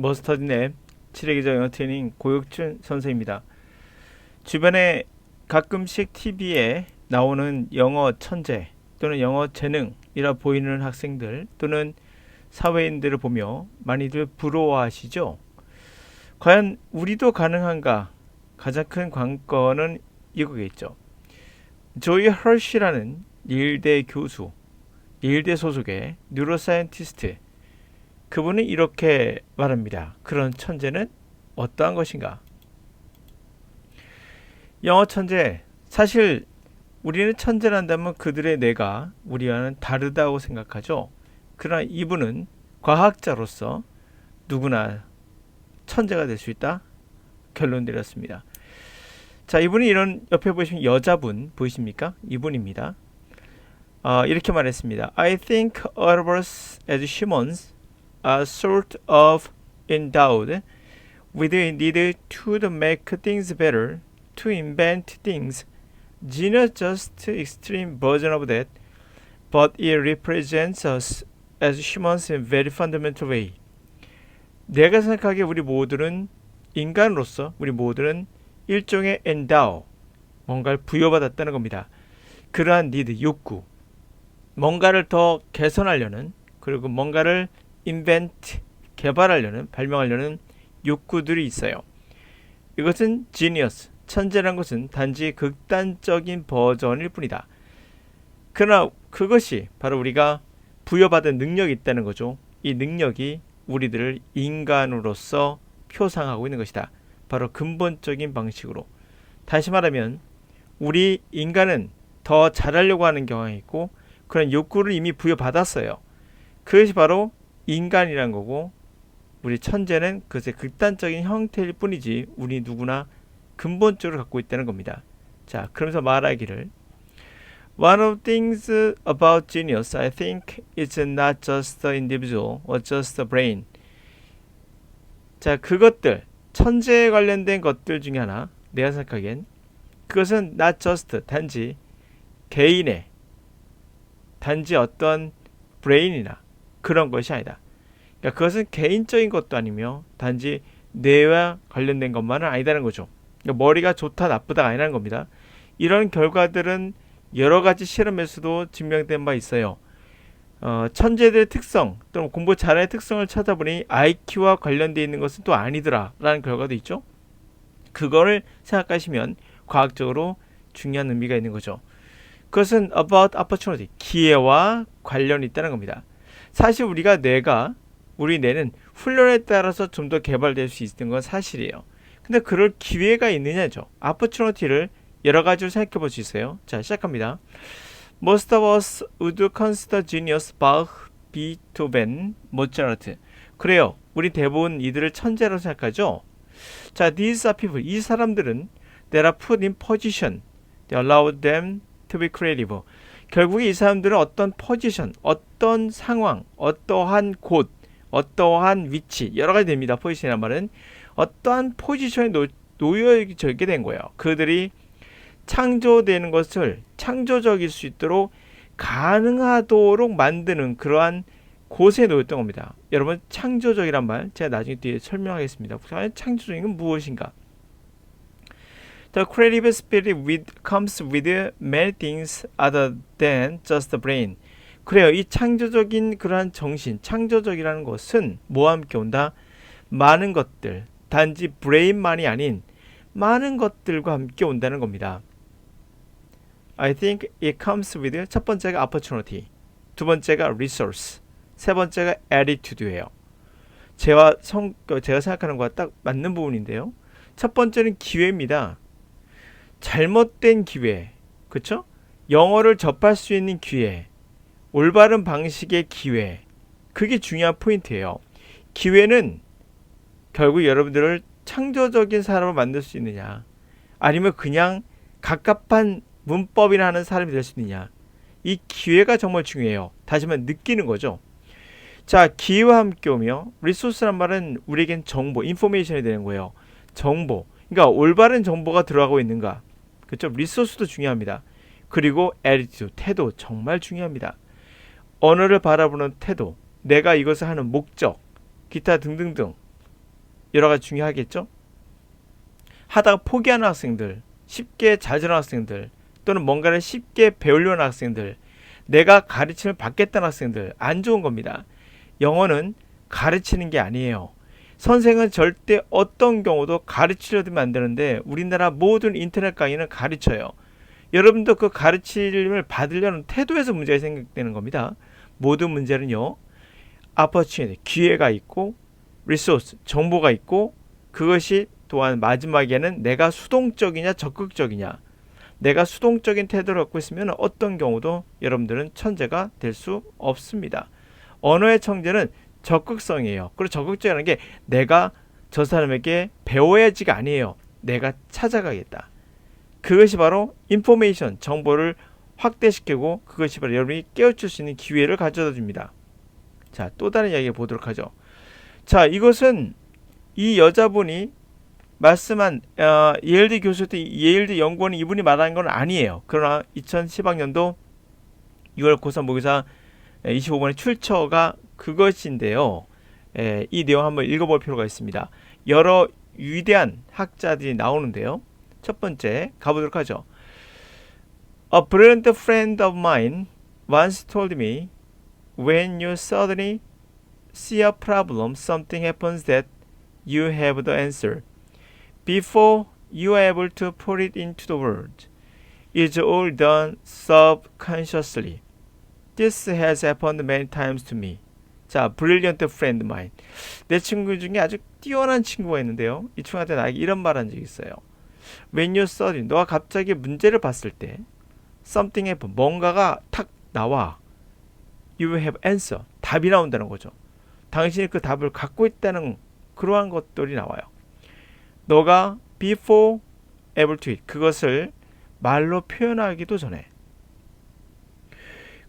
머스터드넷 7회기적 영어 트레이닝 고혁준 선생입니다. 주변에 가끔씩 TV에 나오는 영어 천재 또는 영어 재능이라 보이는 학생들 또는 사회인들을 보며 많이들 부러워하시죠? 과연 우리도 가능한가? 가장 큰 관건은 이거겠죠. 조이 헐시라는 예일대 교수, 예일대 소속의 뉴로사이언티스트, 그분은 이렇게 말합니다. 그런 천재는 어떠한 것인가? 영어 천재, 사실 우리는 천재란다면 그들의 뇌가 우리와는 다르다고 생각하죠. 그러나 이분은 과학자로서 누구나 천재가 될 수 있다? 결론 내렸습니다. 자, 이분이 이런, 옆에 보시면 여자분 보이십니까? 이분입니다. 이렇게 말했습니다. I think all of us as humans are sort of endowed with a need to make things better, to invent things. Genius just extreme version of that, but it represents us as humans in very fundamental way. 내가 생각하기에 우리 모두는 인간으로서 우리 모두는 일종의 endow, 뭔가를 부여받았다는 겁니다. 그러한 need, 욕구, 뭔가를 더 개선하려는, 그리고 뭔가를 invent, 개발하려는, 발명하려는 욕구들이 있어요. 이것은 genius, 천재란 것은 단지 극단적인 버전일 뿐이다. 그러나 그것이 바로 우리가 부여받은 능력이 있다는 거죠. 이 능력이 우리들을 인간으로서 표상하고 있는 것이다. 바로 근본적인 방식으로. 다시 말하면 우리 인간은 더 잘하려고 하는 경향이 있고 그런 욕구를 이미 부여받았어요. 그것이 바로 인간이란 거고, 우리 천재는 그것의 극단적인 형태일 뿐이지 우리 누구나 근본적으로 갖고 있다는 겁니다. 자, 그러면서 말하기를 One of the things about genius, I think, is not just the individual or just the brain. 자, 그것들, 천재에 관련된 것들 중에 하나, 내가 생각하기엔 그것은 not just, 단지 개인의, 단지 어떤 브레인이나 그런 것이 아니다. 그러니까 그것은 개인적인 것도 아니며 단지 뇌와 관련된 것만은 아니다는 거죠. 그러니까 머리가 좋다 나쁘다가 아니라는 겁니다. 이런 결과들은 여러 가지 실험에서도 증명된 바 있어요. 천재들의 특성 또는 공부 잘하는 특성을 찾아보니 IQ와 관련되어 있는 것은 또 아니더라 라는 결과도 있죠. 그거를 생각하시면 과학적으로 중요한 의미가 있는 거죠. 그것은 about opportunity, 기회와 관련이 있다는 겁니다. 사실 우리 뇌는 훈련에 따라서 좀 더 개발될 수 있는 건 사실이에요. 근데 그럴 기회가 있느냐죠. opportunity를 여러 가지로 생각해 볼 수 있어요. 자, 시작합니다. Most of us would consider genius Bach, Beethoven, Mozart. 그래요. 우리 대부분 이들을 천재라고 생각하죠. 자, these are people. 이 사람들은 they are put in position. They allow them to be creative. 결국에 이 사람들은 어떤 포지션, 어떤 상황, 어떠한 곳, 어떠한 위치, 여러 가지 됩니다. 포지션이란 말은 어떠한 포지션에 놓여지게 된 거예요. 그들이 창조되는 것을 창조적일 수 있도록 가능하도록 만드는 그러한 곳에 놓였던 겁니다. 여러분, 창조적이란 말 제가 나중에 뒤에 설명하겠습니다. 창조적인 건 무엇인가? The creative spirit comes with many things other than just the brain. 그래요. 이 창조적인 그러한 정신, 창조적이라는 것은 뭐와 함께 온다? 많은 것들, 단지 브레인만이 아닌 많은 것들과 함께 온다는 겁니다. I think it comes with, 첫 번째가 opportunity, 두 번째가 resource, 세 번째가 attitude예요. 제가 생각하는 것과 딱 맞는 부분인데요. 첫 번째는 기회입니다. 잘못된 기회, 그렇죠? 영어를 접할 수 있는 기회, 올바른 방식의 기회, 그게 중요한 포인트예요. 기회는 결국 여러분들을 창조적인 사람을 만들 수 있느냐, 아니면 그냥 갑갑한 문법이나 하는 사람이 될 수 있느냐, 이 기회가 정말 중요해요. 다시 한번 느끼는 거죠. 자, 기회와 함께 오며 리소스란 말은 우리에겐 정보, 인포메이션이 되는 거예요. 정보, 그러니까 올바른 정보가 들어가고 있는가, 그렇죠? 리소스도 중요합니다. 그리고 attitude, 태도 정말 중요합니다. 언어를 바라보는 태도, 내가 이것을 하는 목적, 기타 등등등 여러 가지 중요하겠죠. 하다가 포기하는 학생들, 쉽게 좌절하는 학생들, 또는 뭔가를 쉽게 배우려는 학생들, 내가 가르침을 받겠다는 학생들, 안 좋은 겁니다. 영어는 가르치는 게 아니에요. 선생은 절대 어떤 경우도 가르치려 들면 안 되는데 우리나라 모든 인터넷 강의는 가르쳐요. 여러분도 그 가르침을 받으려는 태도에서 문제가 생기는 겁니다. 모든 문제는요, opportunity, 기회가 있고, resource, 정보가 있고, 그것이 또한 마지막에는 내가 수동적이냐 적극적이냐. 내가 수동적인 태도를 갖고 있으면 어떤 경우도 여러분들은 천재가 될 수 없습니다. 언어의 천재는 적극성이에요. 그리고 적극적이라는 게 내가 저 사람에게 배워야지가 아니에요. 내가 찾아가겠다. 그것이 바로 인포메이션, 정보를 확대시키고 그것이 바로 여러분이 깨우칠 수 있는 기회를 가져다 줍니다. 자, 또 다른 이야기 보도록 하죠. 자, 이것은 이 여자분이 말씀한 예일대 교수였던 예일대 연구원이 이분이 말하는 건 아니에요. 그러나 2010학년도 6월 고3 모의사 25번의 출처가 그것인데요. 이 내용 한번 읽어볼 필요가 있습니다. 여러 위대한 학자들이 나오는데요. 첫 번째 가보도록 하죠. A brilliant friend of mine once told me, when you suddenly see a problem, something happens that you have the answer. Before you are able to put it into the world, it's all done subconsciously. This has happened many times to me. 자, brilliant friend mine. 내 친구 중에 아주 뛰어난 친구가 있는데요. 이 친구한테 나에게 이런 말 한 적이 있어요. When you study, 너가 갑자기 문제를 봤을 때 something happen, 뭔가가 탁 나와. You have answer, 답이 나온다는 거죠. 당신이 그 답을 갖고 있다는 그러한 것들이 나와요. 너가 before able to it, 그것을 말로 표현하기도 전에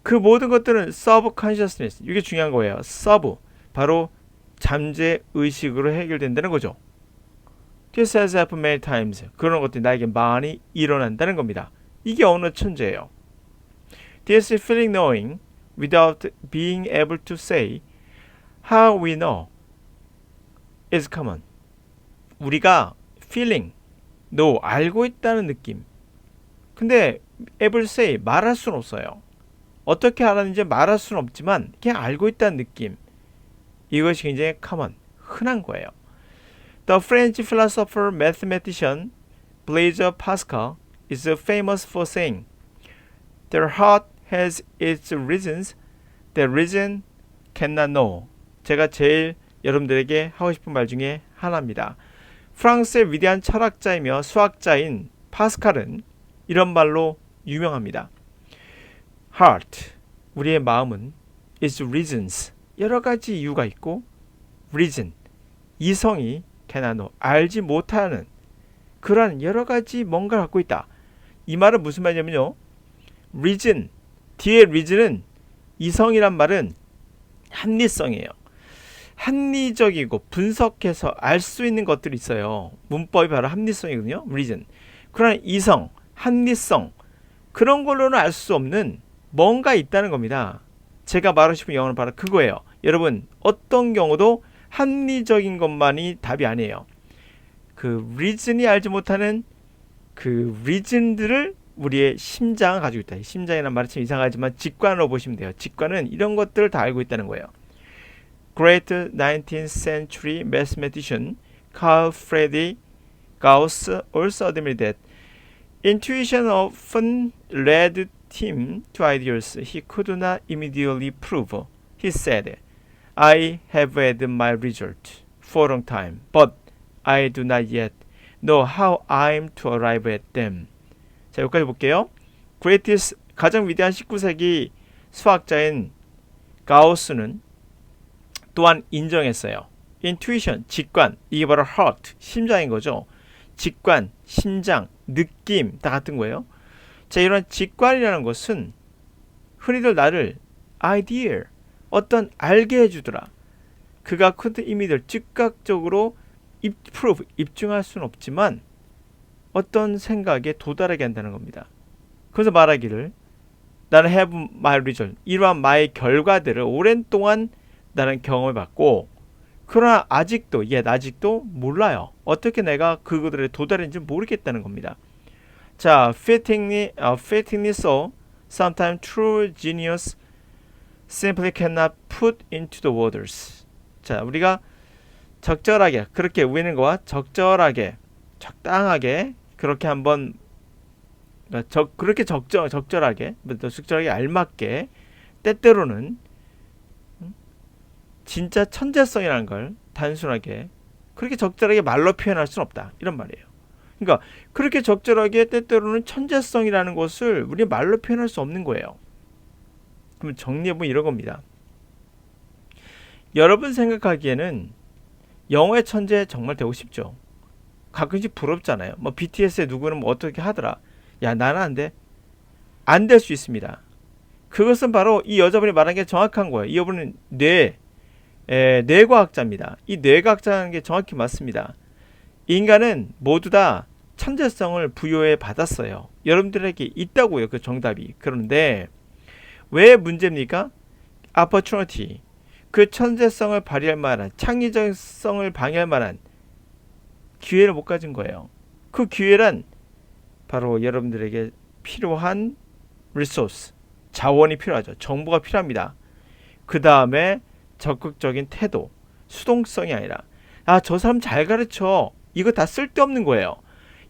그 모든 것들은 subconsciousness, 이게 중요한 거예요. sub, 바로 잠재 의식으로 해결된다는 거죠. This has happened many times. 그런 것들이 나에게 많이 일어난다는 겁니다. 이게 언어 천재예요. This feeling knowing without being able to say how we know is common. 우리가 feeling, know, 알고 있다는 느낌. 근데 able to say, 말할 수는 없어요. 어떻게 알았는지 말할 수는 없지만 그냥 알고 있다는 느낌. 이것이 굉장히 common, 흔한 거예요. The French philosopher mathematician Blaise Pascal is famous for saying, "The heart has its reasons, the reason cannot know." 제가 제일 여러분들에게 하고 싶은 말 중에 하나입니다. 프랑스의 위대한 철학자이며 수학자인 파스칼은 이런 말로 유명합니다. Heart, 우리의 마음은 is reasons, 여러 가지 이유가 있고, reason, 이성이 cannot know, 알지 못하는 그러한 여러 가지 뭔가를 갖고 있다. 이 말은 무슨 말이냐면요, reason, 뒤에 reason은, 이성이란 말은 합리성이에요. 합리적이고 분석해서 알 수 있는 것들이 있어요. 문법이 바로 합리성이거든요. reason. 그러나 이성, 합리성, 그런 걸로는 알 수 없는 뭔가 있다는 겁니다. 제가 말하고 싶은 영어는 바로 그거예요. 여러분, 어떤 경우도 합리적인 것만이 답이 아니에요. 그 reason이 알지 못하는 그 reason들을 우리의 심장은 가지고 있다. 심장이라는 말이 참 이상하지만 직관으로 보시면 돼요. 직관은 이런 것들을 다 알고 있다는 거예요. Great 19th century mathematician Carl Friedrich Gauss also admitted that intuition often led him to ideas he could not immediately prove. He said, "I have had my result for a long time, but I do not yet know how I'm to arrive at them." 자, 여기까지 볼게요. Greatest, 가장 위대한 19세기 수학자인 가우스는 또한 인정했어요. Intuition, 직관, 이게 바로 heart, 심장인 거죠. 직관, 심장, 느낌 다 같은 거예요. 자, 이런 직관이라는 것은 흔히들 나를 idea, 어떤 알게 해주더라. 그가 could immediately, 즉각적으로 prove, 입증할 수는 없지만 어떤 생각에 도달하게 한다는 겁니다. 그래서 말하기를 나는 have my result, 이러한 나의 결과들을 오랜 동안 나는 경험해봤고 그러나 아직도 몰라요. 어떻게 내가 그들에 도달했는지 모르겠다는 겁니다. 자, fittingly so, sometimes true genius simply cannot put into the words. 자, 우리가 적절하게, 그렇게 우리는 거와 적절하게, 적당하게, 그렇게 한번, 그렇게 적절하게, 적절하게 알맞게, 때때로는 진짜 천재성이라는 걸 단순하게 그렇게 적절하게 말로 표현할 수는 없다. 이런 말이에요. 그러니까 그렇게 적절하게 때때로는 천재성이라는 것을 우리 말로 표현할 수 없는 거예요. 그럼 정리해보면 이런 겁니다. 여러분 생각하기에는 영어의 천재 정말 되고 싶죠. 가끔씩 부럽잖아요. 뭐 BTS의 누구는 뭐 어떻게 하더라. 야, 나는 안 돼. 안 될 수 있습니다. 그것은 바로 이 여자분이 말한 게 정확한 거예요. 이 여분은 뇌과학자입니다. 이 뇌과학자라는 게 정확히 맞습니다. 인간은 모두 다 천재성을 부여해 받았어요. 여러분들에게 있다고요. 그 정답이. 그런데 왜 문제입니까? opportunity. 그 천재성을 발휘할 만한, 창의적성을 방해할 만한 기회를 못 가진 거예요. 그 기회란 바로 여러분들에게 필요한 resource, 자원이 필요하죠. 정보가 필요합니다. 그 다음에 적극적인 태도, 수동성이 아니라 저 사람 잘 가르쳐. 이거 다 쓸데없는 거예요.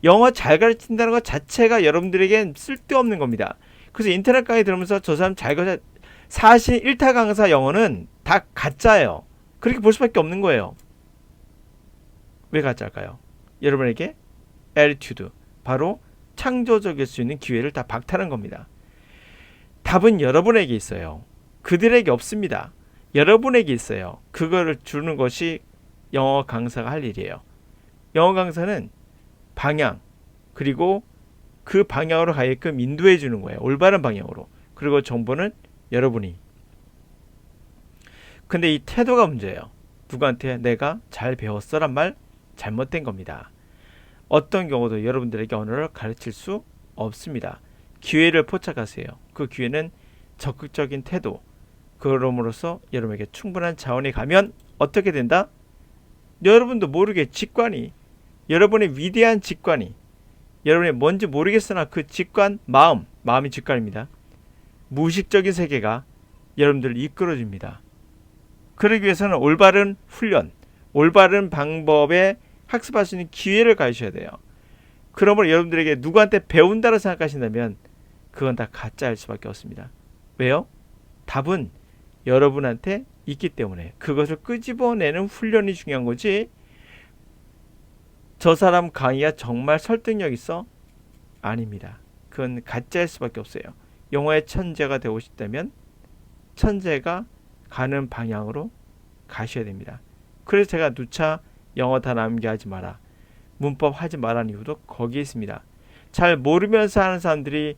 영어 잘 가르친다는 것 자체가 여러분들에겐 쓸데없는 겁니다. 그래서 인터넷 강의 들으면서 저 사람 잘 가르쳐. 사실 1타 강사 영어는 다 가짜예요. 그렇게 볼 수밖에 없는 거예요. 왜 가짜일까요? 여러분에게 attitude, 바로 창조적일 수 있는 기회를 다 박탈한 겁니다. 답은 여러분에게 있어요. 그들에게 없습니다. 여러분에게 있어요. 그거를 주는 것이 영어 강사가 할 일이에요. 영어 강사는 방향, 그리고 그 방향으로 가게끔 인도해 주는 거예요. 올바른 방향으로. 그리고 정보는 여러분이. 근데 이 태도가 문제예요. 누구한테 내가 잘 배웠어란 말 잘못된 겁니다. 어떤 경우도 여러분들에게 언어를 가르칠 수 없습니다. 기회를 포착하세요. 그 기회는 적극적인 태도, 그럼으로써 여러분에게 충분한 자원이 가면 어떻게 된다? 여러분도 모르게 직관이, 여러분의 위대한 직관이, 여러분의 뭔지 모르겠으나 그 직관, 마음이 직관입니다. 무의식적인 세계가 여러분들을 이끌어줍니다. 그러기 위해서는 올바른 훈련, 올바른 방법에 학습할 수 있는 기회를 가지셔야 돼요. 그러므로 여러분들에게 누구한테 배운다고 생각하신다면 그건 다 가짜일 수밖에 없습니다. 왜요? 답은 여러분한테 있기 때문에 그것을 끄집어내는 훈련이 중요한 거지, 저 사람 강의가 정말 설득력 있어? 아닙니다. 그건 가짜일 수밖에 없어요. 영어의 천재가 되고 싶다면 천재가 가는 방향으로 가셔야 됩니다. 그래서 제가 누차 영어 다 남기하지 마라, 문법 하지 말라는 이유도 거기에 있습니다. 잘 모르면서 하는 사람들이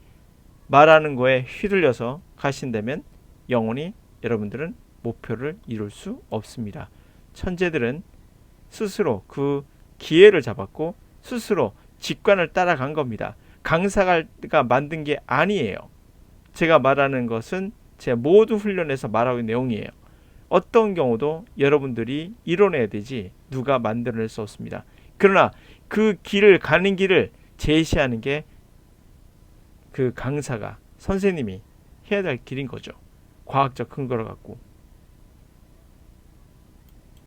말하는 거에 휘둘려서 가신다면 영원히 여러분들은 목표를 이룰 수 없습니다. 천재들은 스스로 그 기회를 잡았고 스스로 직관을 따라간 겁니다. 강사가 만든 게 아니에요. 제가 말하는 것은 제 모두 훈련에서 말하고 있는 내용이에요. 어떤 경우도 여러분들이 이뤄내야 되지 누가 만들어낼 수 없습니다. 그러나 그 길을 가는 길을 제시하는 게 그 강사가, 선생님이 해야 될 길인 거죠. 과학적 근거를 갖고.